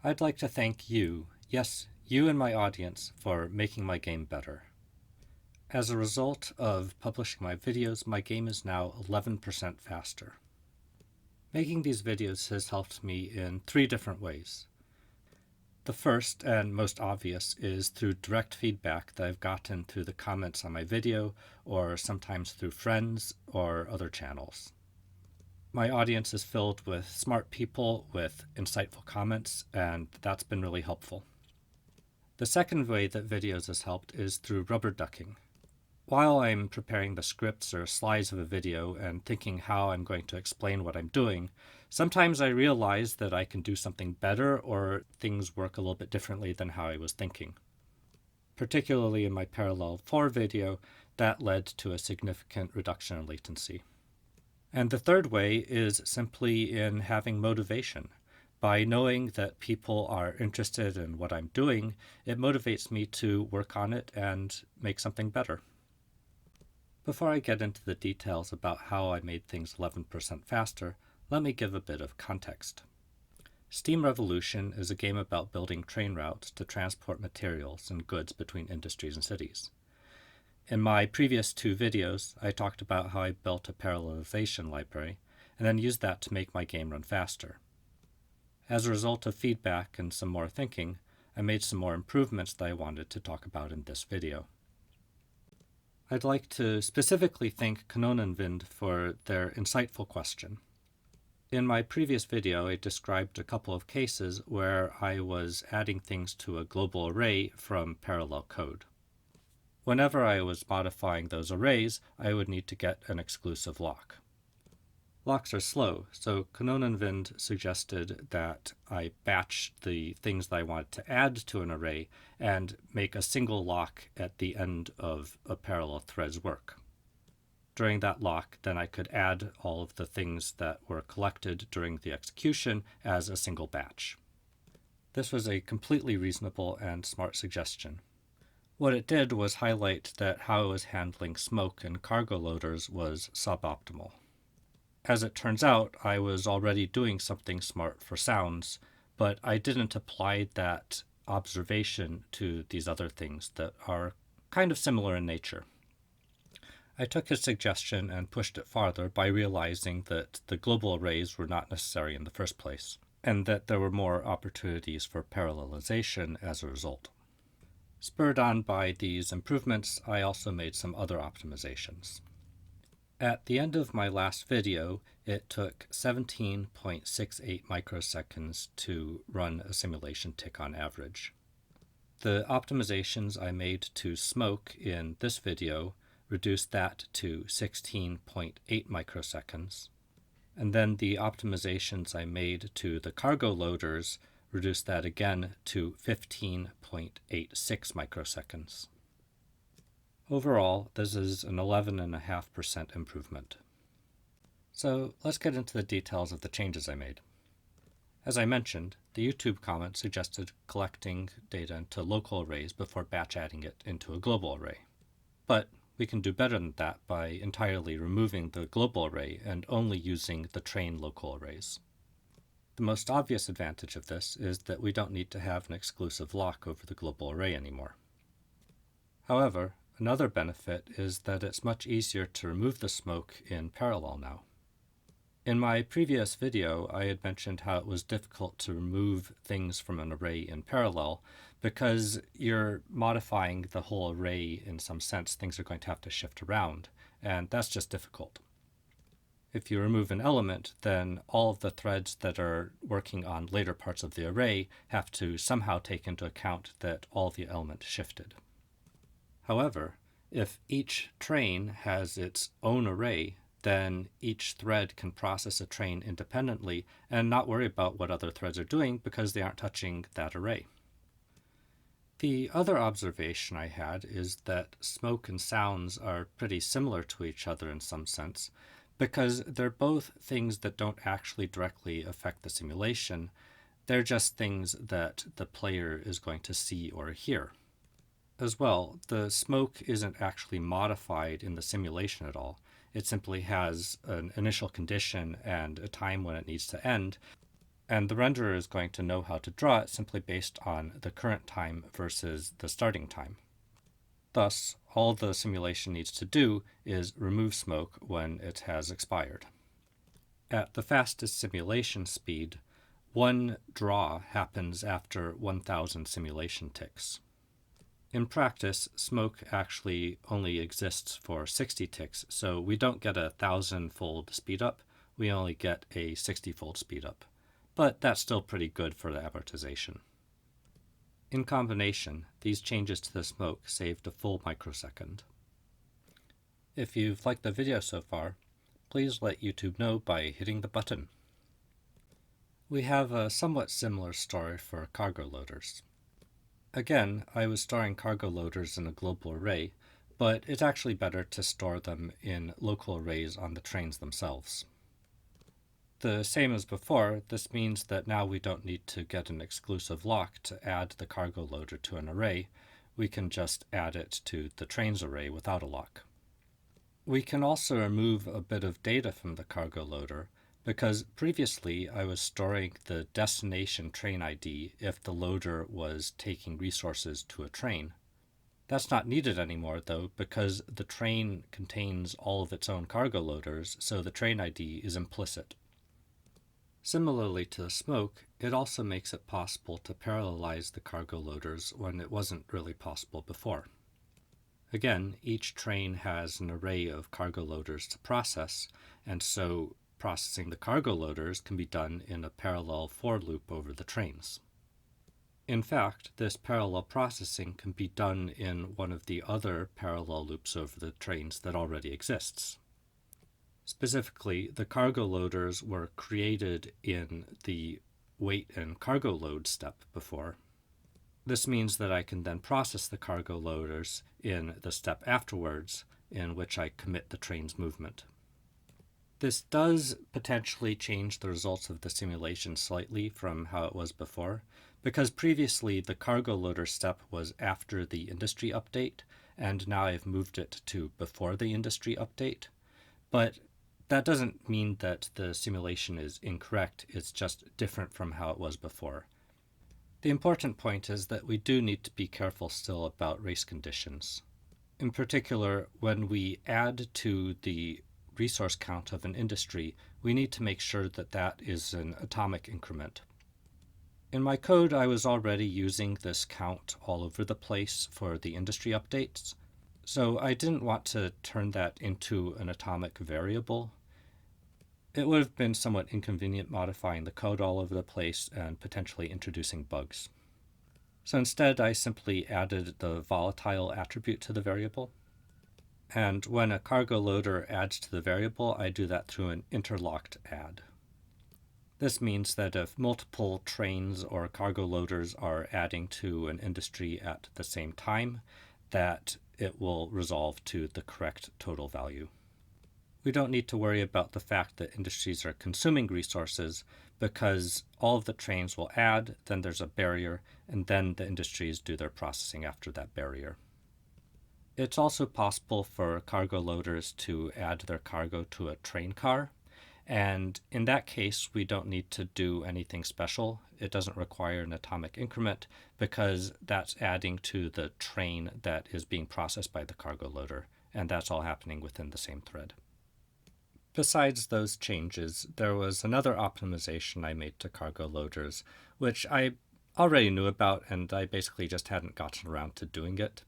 I'd like to thank you, yes, you and my audience, for making my game better. As a result of publishing my videos, my game is now 11% faster. Making these videos has helped me in 3 different ways. The first and most obvious is through direct feedback that I've gotten through the comments on my video, or sometimes through friends or other channels. My audience is filled with smart people with insightful comments, and that's been really helpful. The second way that videos has helped is through rubber ducking. While I'm preparing the scripts or slides of a video and thinking how I'm going to explain what I'm doing, sometimes I realize that I can do something better or things work a little bit differently than how I was thinking. Particularly in my Parallel 4 video, that led to a significant reduction in latency. And the third way is simply in having motivation. By knowing that people are interested in what I'm doing, it motivates me to work on it and make something better. Before I get into the details about how I made things 11% faster, let me give a bit of context. Steam Revolution is a game about building train routes to transport materials and goods between industries and cities. In my previous 2 videos, I talked about how I built a parallelization library, and then used that to make my game run faster. As a result of feedback and some more thinking, I made some more improvements that I wanted to talk about in this video. I'd like to specifically thank Kanonenwind for their insightful question. In my previous video, I described a couple of cases where I was adding things to a global array from parallel code. Whenever I was modifying those arrays, I would need to get an exclusive lock. Locks are slow, so Kanonenwind suggested that I batch the things that I wanted to add to an array and make a single lock at the end of a parallel thread's work. During that lock, then I could add all of the things that were collected during the execution as a single batch. This was a completely reasonable and smart suggestion. What it did was highlight that how I was handling smoke and cargo loaders was suboptimal. As it turns out, I was already doing something smart for sounds, but I didn't apply that observation to these other things that are kind of similar in nature. I took his suggestion and pushed it farther by realizing that the global arrays were not necessary in the first place, and that there were more opportunities for parallelization as a result. Spurred on by these improvements, I also made some other optimizations. At the end of my last video, it took 17.68 microseconds to run a simulation tick on average. The optimizations I made to smoke in this video reduced that to 16.8 microseconds. And then the optimizations I made to the cargo loaders reduced that again to 15.86 microseconds. Overall, this is an 11.5% improvement. So let's get into the details of the changes I made. As I mentioned, the YouTube comment suggested collecting data into local arrays before batch adding it into a global array. But we can do better than that by entirely removing the global array and only using the train local arrays. The most obvious advantage of this is that we don't need to have an exclusive lock over the global array anymore. However, another benefit is that it's much easier to remove the smoke in parallel now. In my previous video, I had mentioned how it was difficult to remove things from an array in parallel because you're modifying the whole array in some sense. Things are going to have to shift around, and that's just difficult. If you remove an element, then all of the threads that are working on later parts of the array have to somehow take into account that all the elements shifted. However, if each train has its own array, then each thread can process a train independently and not worry about what other threads are doing because they aren't touching that array. The other observation I had is that smoke and sounds are pretty similar to each other in some sense, because they're both things that don't actually directly affect the simulation. They're just things that the player is going to see or hear. As well, the smoke isn't actually modified in the simulation at all. It simply has an initial condition and a time when it needs to end. And the renderer is going to know how to draw it simply based on the current time versus the starting time. Thus, all the simulation needs to do is remove smoke when it has expired. At the fastest simulation speed, one draw happens after 1,000 simulation ticks. In practice, smoke actually only exists for 60 ticks, so we don't get a 1,000-fold speedup, we only get a 60-fold speedup. But that's still pretty good for the amortization. In combination, these changes to the smoke saved a full microsecond. If you've liked the video so far, please let YouTube know by hitting the button. We have a somewhat similar story for cargo loaders. Again, I was storing cargo loaders in a global array, but it's actually better to store them in local arrays on the trains themselves. The same as before, this means that now we don't need to get an exclusive lock to add the cargo loader to an array. We can just add it to the trains array without a lock. We can also remove a bit of data from the cargo loader, because previously I was storing the destination train ID if the loader was taking resources to a train. That's not needed anymore though, because the train contains all of its own cargo loaders, so the train ID is implicit. Similarly to the smoke, it also makes it possible to parallelize the cargo loaders when it wasn't really possible before. Again, each train has an array of cargo loaders to process, and so processing the cargo loaders can be done in a parallel for loop over the trains. In fact, this parallel processing can be done in one of the other parallel loops over the trains that already exists. Specifically, the cargo loaders were created in the weight and cargo load step before. This means that I can then process the cargo loaders in the step afterwards, in which I commit the train's movement. This does potentially change the results of the simulation slightly from how it was before, because previously the cargo loader step was after the industry update, and now I've moved it to before the industry update. But that doesn't mean that the simulation is incorrect, it's just different from how it was before. The important point is that we do need to be careful still about race conditions. In particular, when we add to the resource count of an industry, we need to make sure that that is an atomic increment. In my code, I was already using this count all over the place for the industry updates, so I didn't want to turn that into an atomic variable. It would have been somewhat inconvenient modifying the code all over the place and potentially introducing bugs. So instead, I simply added the volatile attribute to the variable. And when a cargo loader adds to the variable, I do that through an interlocked add. This means that if multiple trains or cargo loaders are adding to an industry at the same time, that it will resolve to the correct total value. We don't need to worry about the fact that industries are consuming resources, because all of the trains will add, then there's a barrier, and then the industries do their processing after that barrier. It's also possible for cargo loaders to add their cargo to a train car, and in that case we don't need to do anything special. It doesn't require an atomic increment because that's adding to the train that is being processed by the cargo loader, and that's all happening within the same thread. Besides those changes, there was another optimization I made to cargo loaders, which I already knew about and I basically just hadn't gotten around to doing it.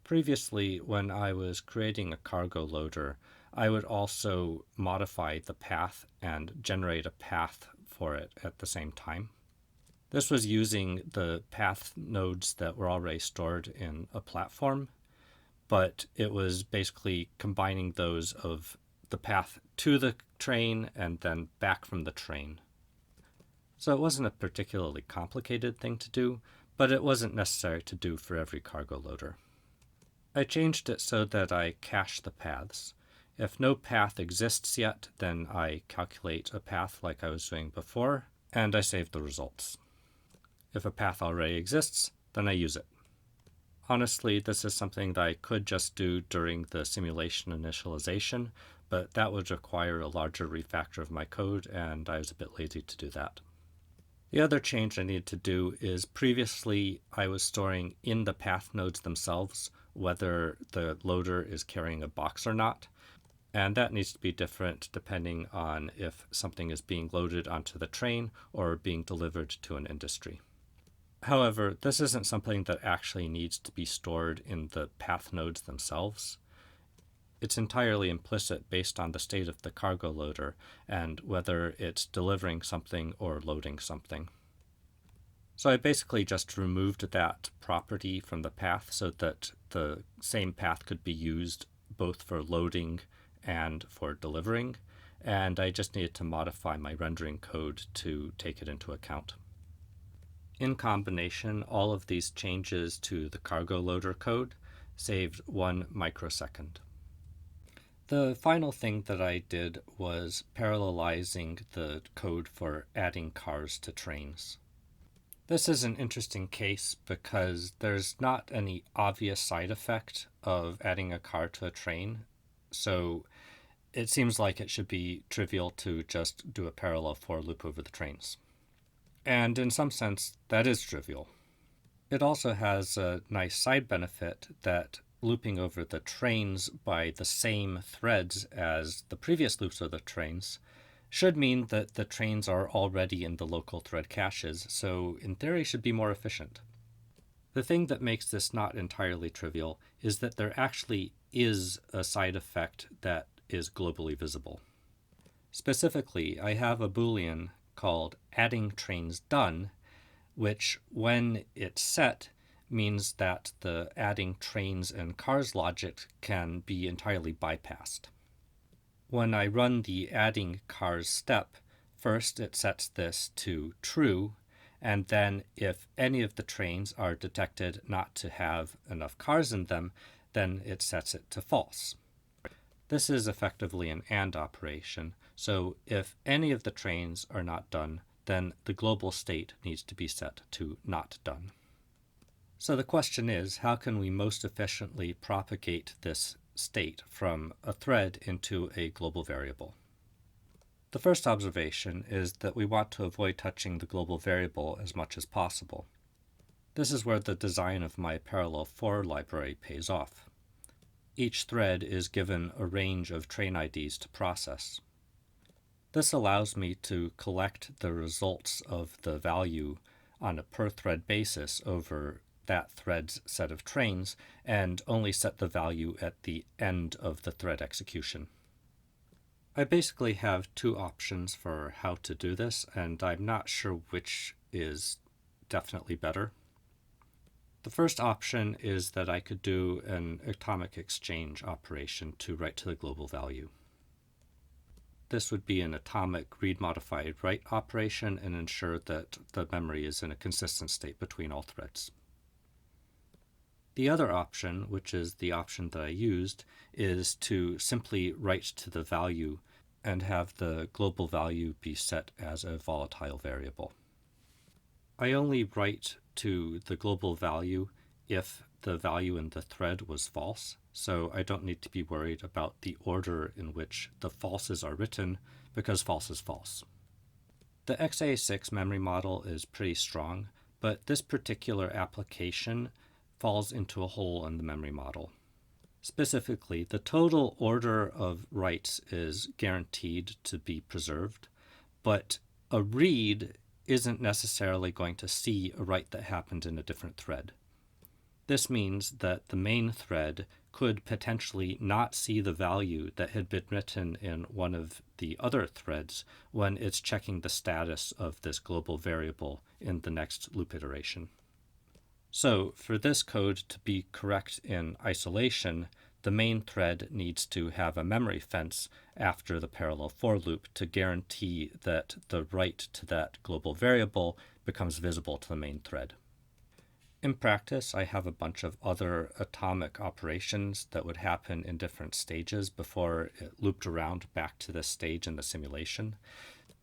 Previously, when I was creating a cargo loader, I would also modify the path and generate a path for it at the same time. This was using the path nodes that were already stored in a platform, but it was basically combining those of the path to the train and then back from the train. So it wasn't a particularly complicated thing to do, but it wasn't necessary to do for every cargo loader. I changed it so that I cache the paths. If no path exists yet, then I calculate a path like I was doing before, and I save the results. If a path already exists, then I use it. Honestly, this is something that I could just do during the simulation initialization, but that would require a larger refactor of my code, and I was a bit lazy to do that. The other change I need to do is previously I was storing in the path nodes themselves whether the loader is carrying a box or not. And that needs to be different depending on if something is being loaded onto the train or being delivered to an industry. However, this isn't something that actually needs to be stored in the path nodes themselves. It's entirely implicit based on the state of the cargo loader and whether it's delivering something or loading something. So I basically just removed that property from the path so that the same path could be used both for loading and for delivering, and I just needed to modify my rendering code to take it into account. In combination, all of these changes to the cargo loader code saved 1 microsecond. The final thing that I did was parallelizing the code for adding cars to trains. This is an interesting case because there's not any obvious side effect of adding a car to a train, so it seems like it should be trivial to just do a parallel for loop over the trains. And in some sense, that is trivial. It also has a nice side benefit that looping over the trains by the same threads as the previous loops of the trains should mean that the trains are already in the local thread caches, so in theory should be more efficient. The thing that makes this not entirely trivial is that there actually is a side effect that is globally visible. Specifically, I have a Boolean called adding trains done, which when it's set means that the adding trains and cars logic can be entirely bypassed. When I run the adding cars step, first it sets this to true, and then if any of the trains are detected not to have enough cars in them, then it sets it to false. This is effectively an AND operation, so if any of the trains are not done, then the global state needs to be set to not done. So the question is, how can we most efficiently propagate this state from a thread into a global variable? The first observation is that we want to avoid touching the global variable as much as possible. This is where the design of my parallel for library pays off. Each thread is given a range of train IDs to process. This allows me to collect the results of the value on a per-thread basis over that thread's set of trains and only set the value at the end of the thread execution. I basically have two options for how to do this, and I'm not sure which is definitely better. The first option is that I could do an atomic exchange operation to write to the global value. This would be an atomic read-modified write operation and ensure that the memory is in a consistent state between all threads. The other option, which is the option that I used, is to simply write to the value and have the global value be set as a volatile variable. I only write to the global value if the value in the thread was false, so I don't need to be worried about the order in which the falses are written, because false is false. The x86 memory model is pretty strong, but this particular application falls into a hole in the memory model. Specifically, the total order of writes is guaranteed to be preserved, but a read isn't necessarily going to see a write that happened in a different thread. This means that the main thread could potentially not see the value that had been written in one of the other threads when it's checking the status of this global variable in the next loop iteration. So for this code to be correct in isolation, the main thread needs to have a memory fence after the parallel for loop to guarantee that the write to that global variable becomes visible to the main thread. In practice, I have a bunch of other atomic operations that would happen in different stages before it looped around back to this stage in the simulation.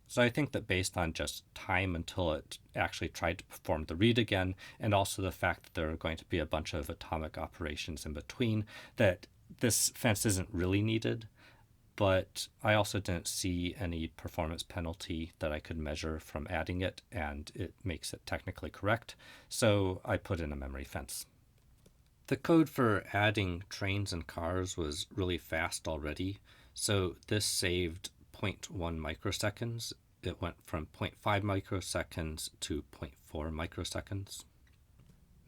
So I think that based on just time until it actually tried to perform the read again, and also the fact that there are going to be a bunch of atomic operations in between, that this fence isn't really needed. but I also didn't see any performance penalty that I could measure from adding it, and it makes it technically correct, so I put in a memory fence. The code for adding trains and cars was really fast already, so this saved 0.1 microseconds. It went from 0.5 microseconds to 0.4 microseconds.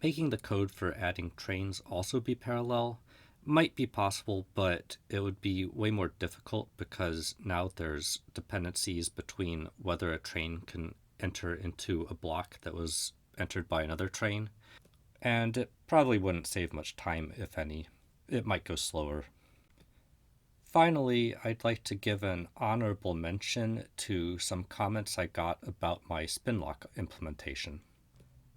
Making the code for adding trains also be parallel might be possible, but it would be way more difficult because now there's dependencies between whether a train can enter into a block that was entered by another train, and it probably wouldn't save much time, if any. It might go slower. Finally, I'd like to give an honorable mention to some comments I got about my spinlock implementation.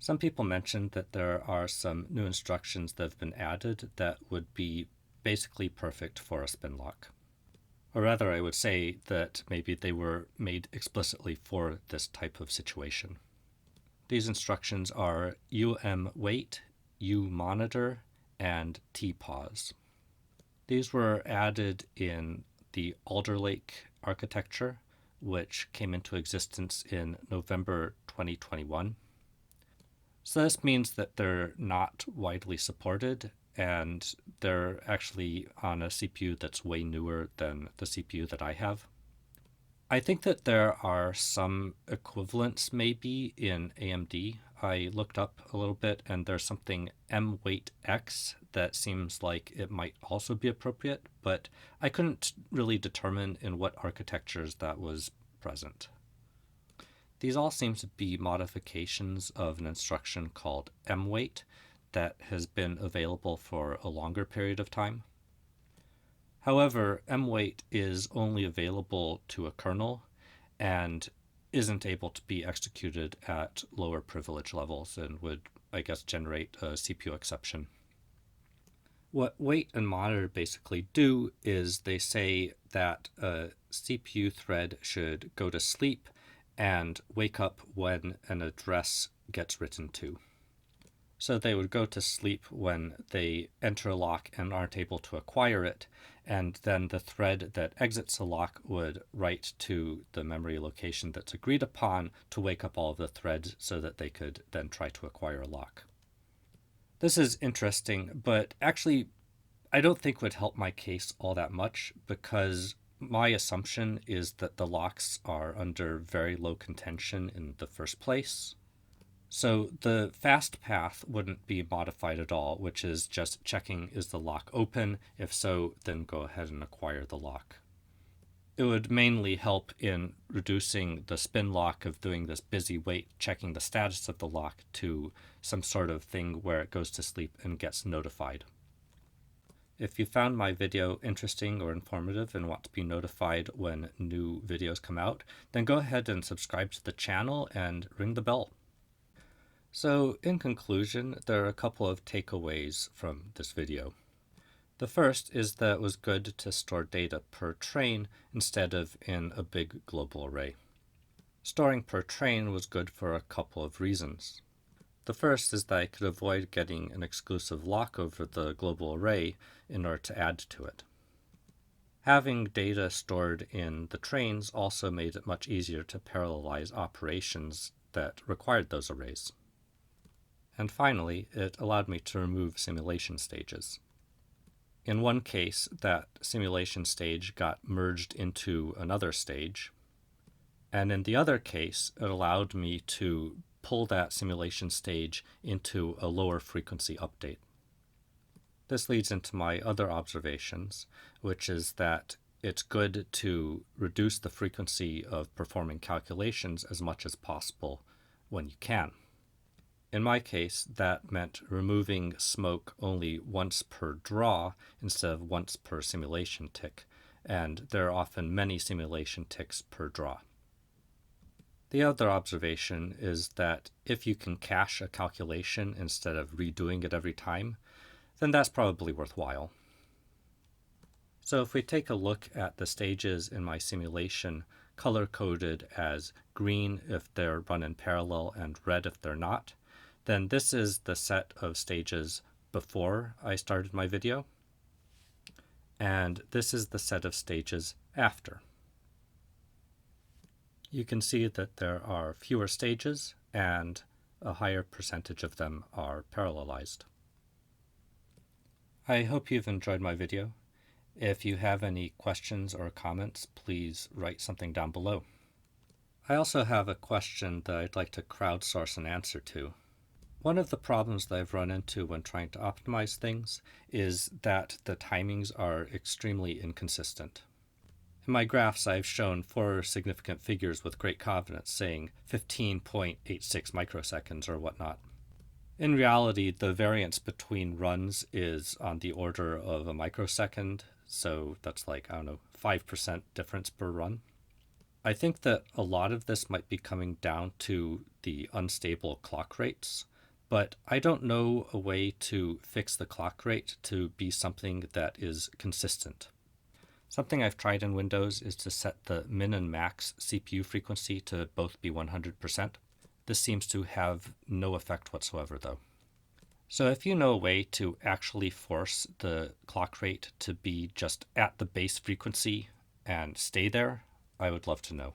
Some people mentioned that there are some new instructions that have been added that would be basically perfect for a spinlock. Or rather, I would say that maybe they were made explicitly for this type of situation. These instructions are umwait, umonitor, and tpause. These were added in the Alder Lake architecture, which came into existence in November 2021. So this means that they're not widely supported, and they're actually on a CPU that's way newer than the CPU that I have. I think that there are some equivalents maybe in AMD. I looked up a little bit, and there's something mwaitx that seems like it might also be appropriate, but I couldn't really determine in what architectures that was present. These all seem to be modifications of an instruction called mwait that has been available for a longer period of time. However, mwait is only available to a kernel and isn't able to be executed at lower privilege levels and would, I guess, generate a CPU exception. What wait and monitor basically do is they say that a CPU thread should go to sleep and wake up when an address gets written to. So they would go to sleep when they enter a lock and aren't able to acquire it, and then the thread that exits a lock would write to the memory location that's agreed upon to wake up all of the threads so that they could then try to acquire a lock. This is interesting, but actually I don't think would help my case all that much because my assumption is that the locks are under very low contention in the first place. So the fast path wouldn't be modified at all, which is just checking is the lock open. If so, then go ahead and acquire the lock. It would mainly help in reducing the spin lock of doing this busy wait, checking the status of the lock to some sort of thing where it goes to sleep and gets notified. If you found my video interesting or informative and want to be notified when new videos come out, then go ahead and subscribe to the channel and ring the bell. So, in conclusion, there are a couple of takeaways from this video. The first is that it was good to store data per train instead of in a big global array. Storing per train was good for a couple of reasons. The first is that I could avoid getting an exclusive lock over the global array in order to add to it. Having data stored in the trains also made it much easier to parallelize operations that required those arrays. And finally, it allowed me to remove simulation stages. In one case, that simulation stage got merged into another stage, and in the other case, it allowed me to pull that simulation stage into a lower frequency update. This leads into my other observations, which is that it's good to reduce the frequency of performing calculations as much as possible when you can. In my case, that meant removing smoke only once per draw instead of once per simulation tick, and there are often many simulation ticks per draw. The other observation is that if you can cache a calculation instead of redoing it every time, then that's probably worthwhile. So if we take a look at the stages in my simulation, color-coded as green if they're run in parallel and red if they're not, then this is the set of stages before I started my video. and this is the set of stages after. You can see that there are fewer stages and a higher percentage of them are parallelized. I hope you've enjoyed my video. If you have any questions or comments, please write something down below. I also have a question that I'd like to crowdsource an answer to. One of the problems that I've run into when trying to optimize things is that the timings are extremely inconsistent. In my graphs, I've shown 4 significant figures with great confidence saying 15.86 microseconds or whatnot. In reality, the variance between runs is on the order of a microsecond, so that's like, 5% difference per run. I think that a lot of this might be coming down to the unstable clock rates, but I don't know a way to fix the clock rate to be something that is consistent. Something I've tried in Windows is to set the min and max CPU frequency to both be 100%. This seems to have no effect whatsoever, though. So if you know a way to actually force the clock rate to be just at the base frequency and stay there, I would love to know.